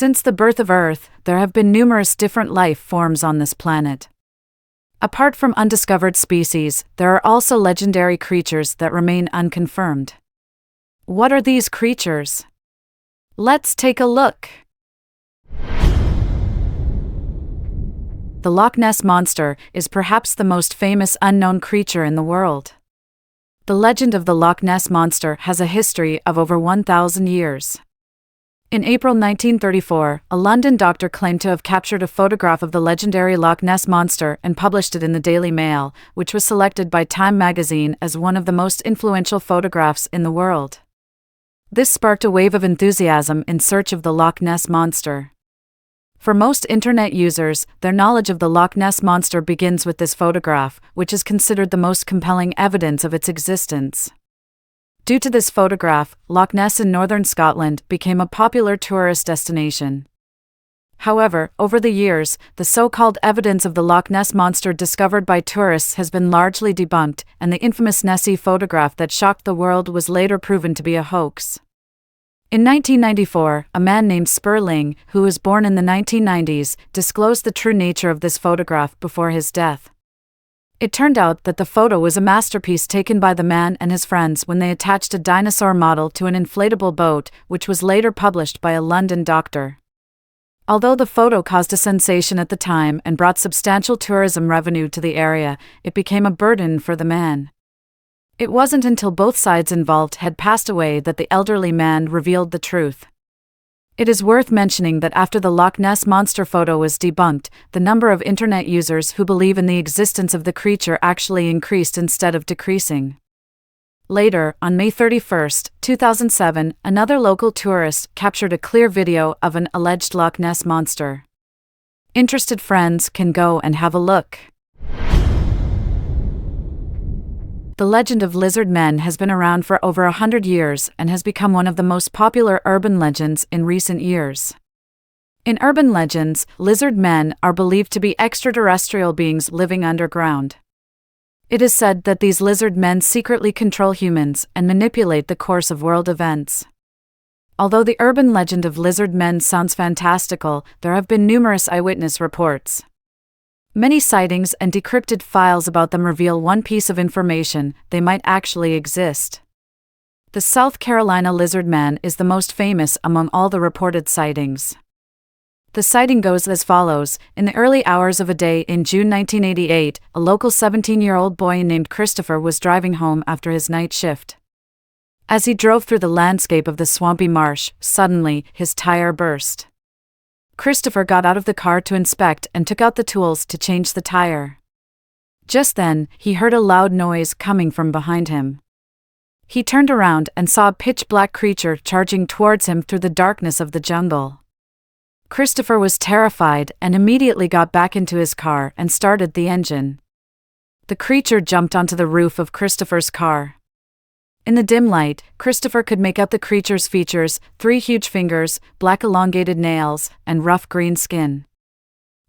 Since the birth of Earth, there have been numerous different life forms on this planet. Apart from undiscovered species, there are also legendary creatures that remain unconfirmed. What are these creatures? Let's take a look. The Loch Ness Monster is perhaps the most famous unknown creature in the world. The legend of the Loch Ness Monster has a history of over 1,000 years. In April 1934, a London doctor claimed to have captured a photograph of the legendary Loch Ness Monster and published it in the Daily Mail, which was selected by Time magazine as one of the most influential photographs in the world. This sparked a wave of enthusiasm in search of the Loch Ness Monster. For most internet users, their knowledge of the Loch Ness Monster begins with this photograph, which is considered the most compelling evidence of its existence. Due to this photograph, Loch Ness in northern Scotland became a popular tourist destination. However, over the years, the so-called evidence of the Loch Ness Monster discovered by tourists has been largely debunked, and the infamous Nessie photograph that shocked the world was later proven to be a hoax. In 1994, a man named Sperling, who was born in the 1990s, disclosed the true nature of this photograph before his death. It turned out that the photo was a masterpiece taken by the man and his friends when they attached a dinosaur model to an inflatable boat, which was later published by a London doctor. Although the photo caused a sensation at the time and brought substantial tourism revenue to the area, it became a burden for the man. It wasn't until both sides involved had passed away that the elderly man revealed the truth. It is worth mentioning that after the Loch Ness Monster photo was debunked, the number of internet users who believe in the existence of the creature actually increased instead of decreasing. Later, on May 31, 2007, another local tourist captured a clear video of an alleged Loch Ness Monster. Interested friends can go and have a look. The legend of lizard men has been around for over 100 years and has become one of the most popular urban legends in recent years. In urban legends, lizard men are believed to be extraterrestrial beings living underground. It is said that these lizard men secretly control humans and manipulate the course of world events. Although the urban legend of lizard men sounds fantastical, there have been numerous eyewitness reports. Many sightings and decrypted files about them reveal one piece of information: they might actually exist. The South Carolina lizard man is the most famous among all the reported sightings. The sighting goes as follows. In the early hours of a day in June 1988, a local 17-year-old boy named Christopher was driving home after his night shift. As he drove through the landscape of the swampy marsh, suddenly, his tire burst. Christopher got out of the car to inspect and took out the tools to change the tire. Just then, he heard a loud noise coming from behind him. He turned around and saw a pitch-black creature charging towards him through the darkness of the jungle. Christopher was terrified and immediately got back into his car and started the engine. The creature jumped onto the roof of Christopher's car. In the dim light, Christopher could make out the creature's features: 3 huge fingers, black elongated nails, and rough green skin.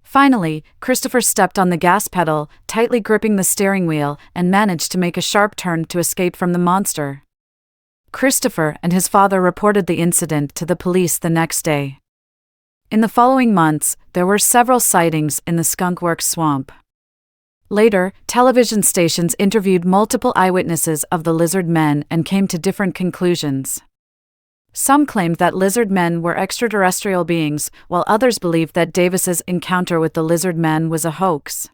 Finally, Christopher stepped on the gas pedal, tightly gripping the steering wheel, and managed to make a sharp turn to escape from the monster. Christopher and his father reported the incident to the police the next day. In the following months, there were several sightings in the Skunkworks swamp. Later, television stations interviewed multiple eyewitnesses of the lizard men and came to different conclusions. Some claimed that lizard men were extraterrestrial beings, while others believed that Davis's encounter with the lizard men was a hoax.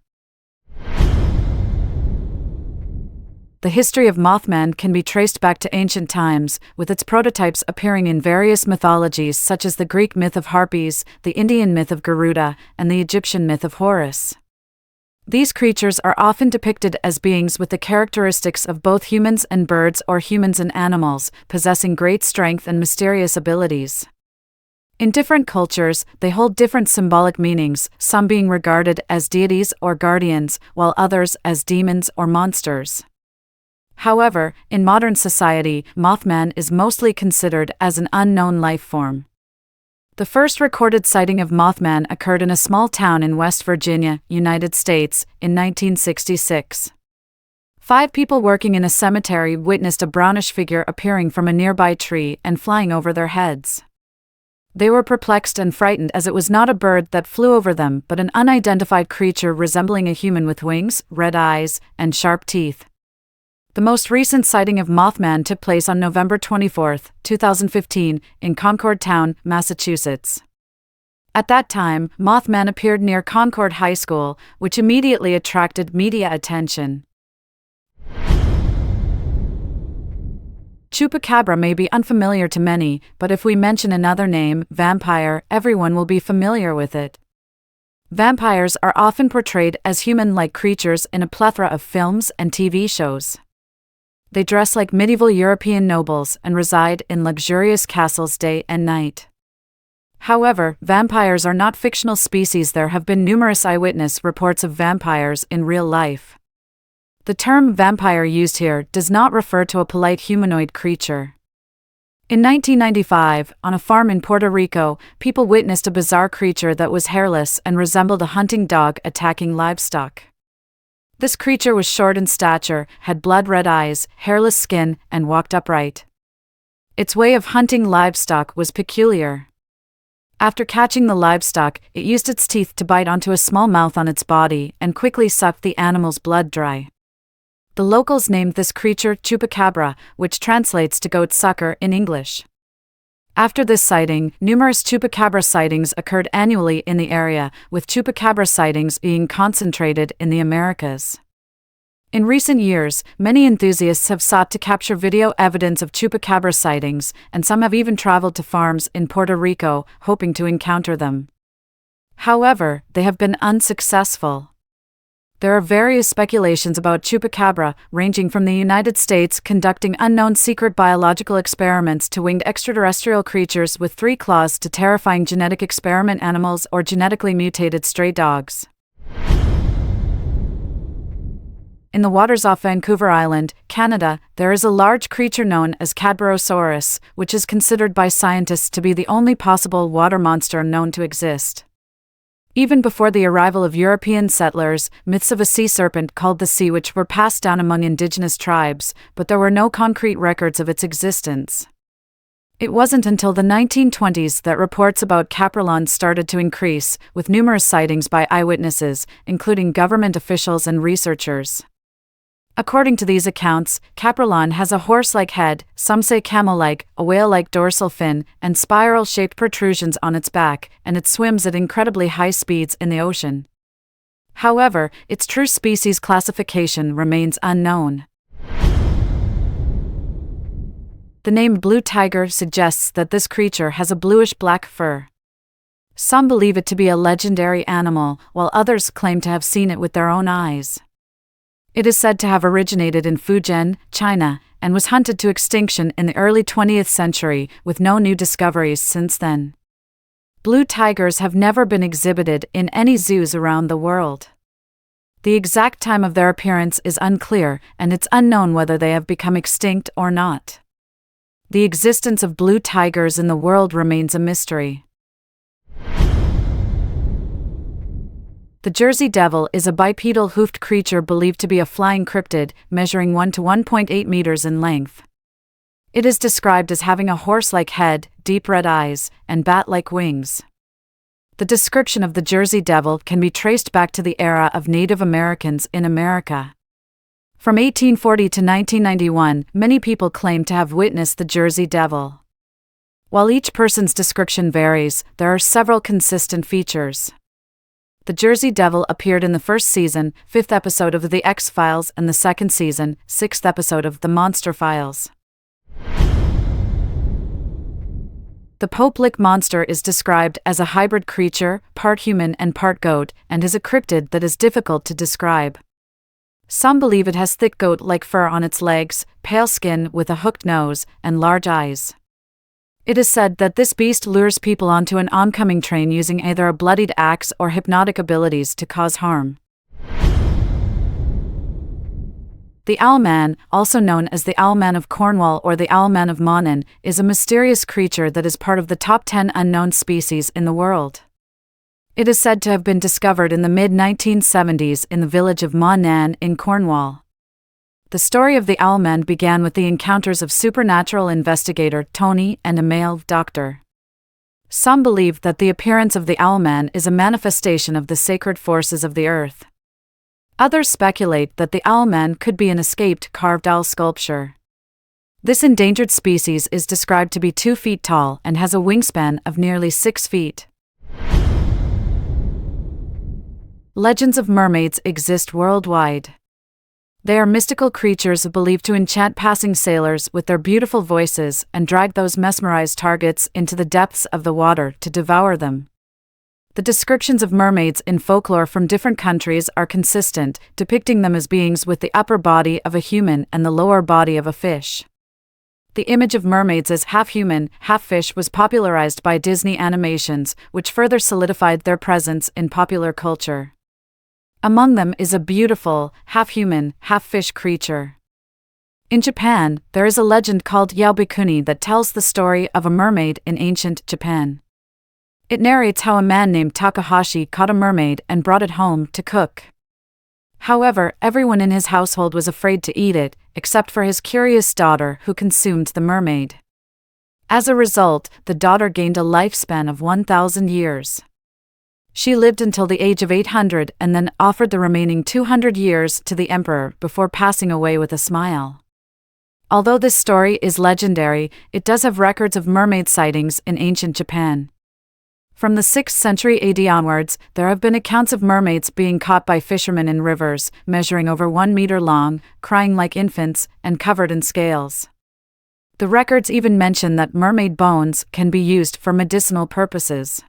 The history of Mothman can be traced back to ancient times, with its prototypes appearing in various mythologies such as the Greek myth of Harpies, the Indian myth of Garuda, and the Egyptian myth of Horus. These creatures are often depicted as beings with the characteristics of both humans and birds or humans and animals, possessing great strength and mysterious abilities. In different cultures, they hold different symbolic meanings, some being regarded as deities or guardians, while others as demons or monsters. However, in modern society, Mothman is mostly considered as an unknown life form. The first recorded sighting of Mothman occurred in a small town in West Virginia, United States, in 1966. 5 people working in a cemetery witnessed a brownish figure appearing from a nearby tree and flying over their heads. They were perplexed and frightened as it was not a bird that flew over them but an unidentified creature resembling a human with wings, red eyes, and sharp teeth. The most recent sighting of Mothman took place on November 24, 2015, in Concord Town, Massachusetts. At that time, Mothman appeared near Concord High School, which immediately attracted media attention. Chupacabra may be unfamiliar to many, but if we mention another name, vampire, everyone will be familiar with it. Vampires are often portrayed as human-like creatures in a plethora of films and TV shows. They dress like medieval European nobles and reside in luxurious castles day and night. However, vampires are not fictional species. There have been numerous eyewitness reports of vampires in real life. The term vampire used here does not refer to a polite humanoid creature. In 1995, on a farm in Puerto Rico, people witnessed a bizarre creature that was hairless and resembled a hunting dog attacking livestock. This creature was short in stature, had blood-red eyes, hairless skin, and walked upright. Its way of hunting livestock was peculiar. After catching the livestock, it used its teeth to bite onto a small mouth on its body and quickly sucked the animal's blood dry. The locals named this creature Chupacabra, which translates to goat sucker in English. After this sighting, numerous Chupacabra sightings occurred annually in the area, with Chupacabra sightings being concentrated in the Americas. In recent years, many enthusiasts have sought to capture video evidence of Chupacabra sightings, and some have even traveled to farms in Puerto Rico, hoping to encounter them. However, they have been unsuccessful. There are various speculations about Chupacabra, ranging from the United States conducting unknown secret biological experiments to winged extraterrestrial creatures with 3 claws to terrifying genetic experiment animals or genetically mutated stray dogs. In the waters off Vancouver Island, Canada, there is a large creature known as Cadborosaurus, which is considered by scientists to be the only possible water monster known to exist. Even before the arrival of European settlers, myths of a sea serpent called the Sea Witch were passed down among indigenous tribes, but there were no concrete records of its existence. It wasn't until the 1920s that reports about Caprolon started to increase, with numerous sightings by eyewitnesses, including government officials and researchers. According to these accounts, Caprolon has a horse-like head, some say camel-like, a whale-like dorsal fin, and spiral-shaped protrusions on its back, and it swims at incredibly high speeds in the ocean. However, its true species classification remains unknown. The name blue tiger suggests that this creature has a bluish-black fur. Some believe it to be a legendary animal, while others claim to have seen it with their own eyes. It is said to have originated in Fujian, China, and was hunted to extinction in the early 20th century, with no new discoveries since then. Blue tigers have never been exhibited in any zoos around the world. The exact time of their appearance is unclear, and it's unknown whether they have become extinct or not. The existence of blue tigers in the world remains a mystery. The Jersey Devil is a bipedal hoofed creature believed to be a flying cryptid, measuring 1 to 1.8 meters in length. It is described as having a horse-like head, deep red eyes, and bat-like wings. The description of the Jersey Devil can be traced back to the era of Native Americans in America. From 1840 to 1991, many people claim to have witnessed the Jersey Devil. While each person's description varies, there are several consistent features. The Jersey Devil appeared in the first season, 5th episode of The X-Files, and the second season, 6th episode of The Monster Files. The Pope Lick Monster is described as a hybrid creature, part human and part goat, and is a cryptid that is difficult to describe. Some believe it has thick goat-like fur on its legs, pale skin with a hooked nose, and large eyes. It is said that this beast lures people onto an oncoming train using either a bloodied axe or hypnotic abilities to cause harm. The Owlman, also known as the Owlman of Cornwall or the Owlman of Monon, is a mysterious creature that is part of the top 10 unknown species in the world. It is said to have been discovered in the mid-1970s in the village of Monan in Cornwall. The story of the Owlman began with the encounters of supernatural investigator Tony and a male doctor. Some believe that the appearance of the owlman is a manifestation of the sacred forces of the earth. Others speculate that the owlman could be an escaped carved owl sculpture. This endangered species is described to be 2 feet tall and has a wingspan of nearly 6 feet. Legends of mermaids exist worldwide. They are mystical creatures believed to enchant passing sailors with their beautiful voices and drag those mesmerized targets into the depths of the water to devour them. The descriptions of mermaids in folklore from different countries are consistent, depicting them as beings with the upper body of a human and the lower body of a fish. The image of mermaids as half-human, half-fish was popularized by Disney animations, which further solidified their presence in popular culture. Among them is a beautiful, half-human, half-fish creature. In Japan, there is a legend called Yaobikuni that tells the story of a mermaid in ancient Japan. It narrates how a man named Takahashi caught a mermaid and brought it home to cook. However, everyone in his household was afraid to eat it, except for his curious daughter who consumed the mermaid. As a result, the daughter gained a lifespan of 1,000 years. She lived until the age of 800 and then offered the remaining 200 years to the emperor before passing away with a smile. Although this story is legendary, it does have records of mermaid sightings in ancient Japan. From the 6th century AD onwards, there have been accounts of mermaids being caught by fishermen in rivers, measuring over 1 meter long, crying like infants, and covered in scales. The records even mention that mermaid bones can be used for medicinal purposes.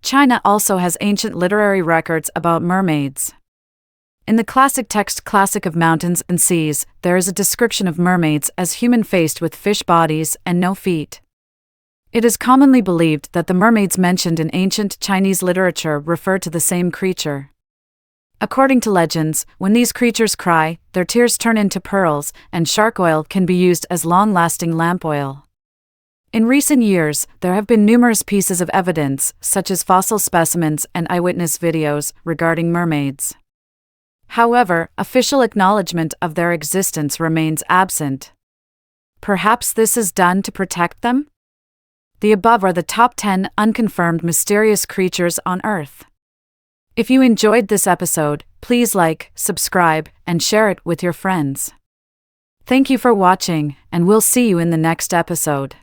China also has ancient literary records about mermaids. In the classic text Classic of Mountains and Seas, there is a description of mermaids as human-faced with fish bodies and no feet. It is commonly believed that the mermaids mentioned in ancient Chinese literature refer to the same creature. According to legends, when these creatures cry, their tears turn into pearls, and shark oil can be used as long-lasting lamp oil. In recent years, there have been numerous pieces of evidence, such as fossil specimens and eyewitness videos, regarding mermaids. However, official acknowledgement of their existence remains absent. Perhaps this is done to protect them? The above are the top 10 unconfirmed mysterious creatures on Earth. If you enjoyed this episode, please like, subscribe, and share it with your friends. Thank you for watching, and we'll see you in the next episode.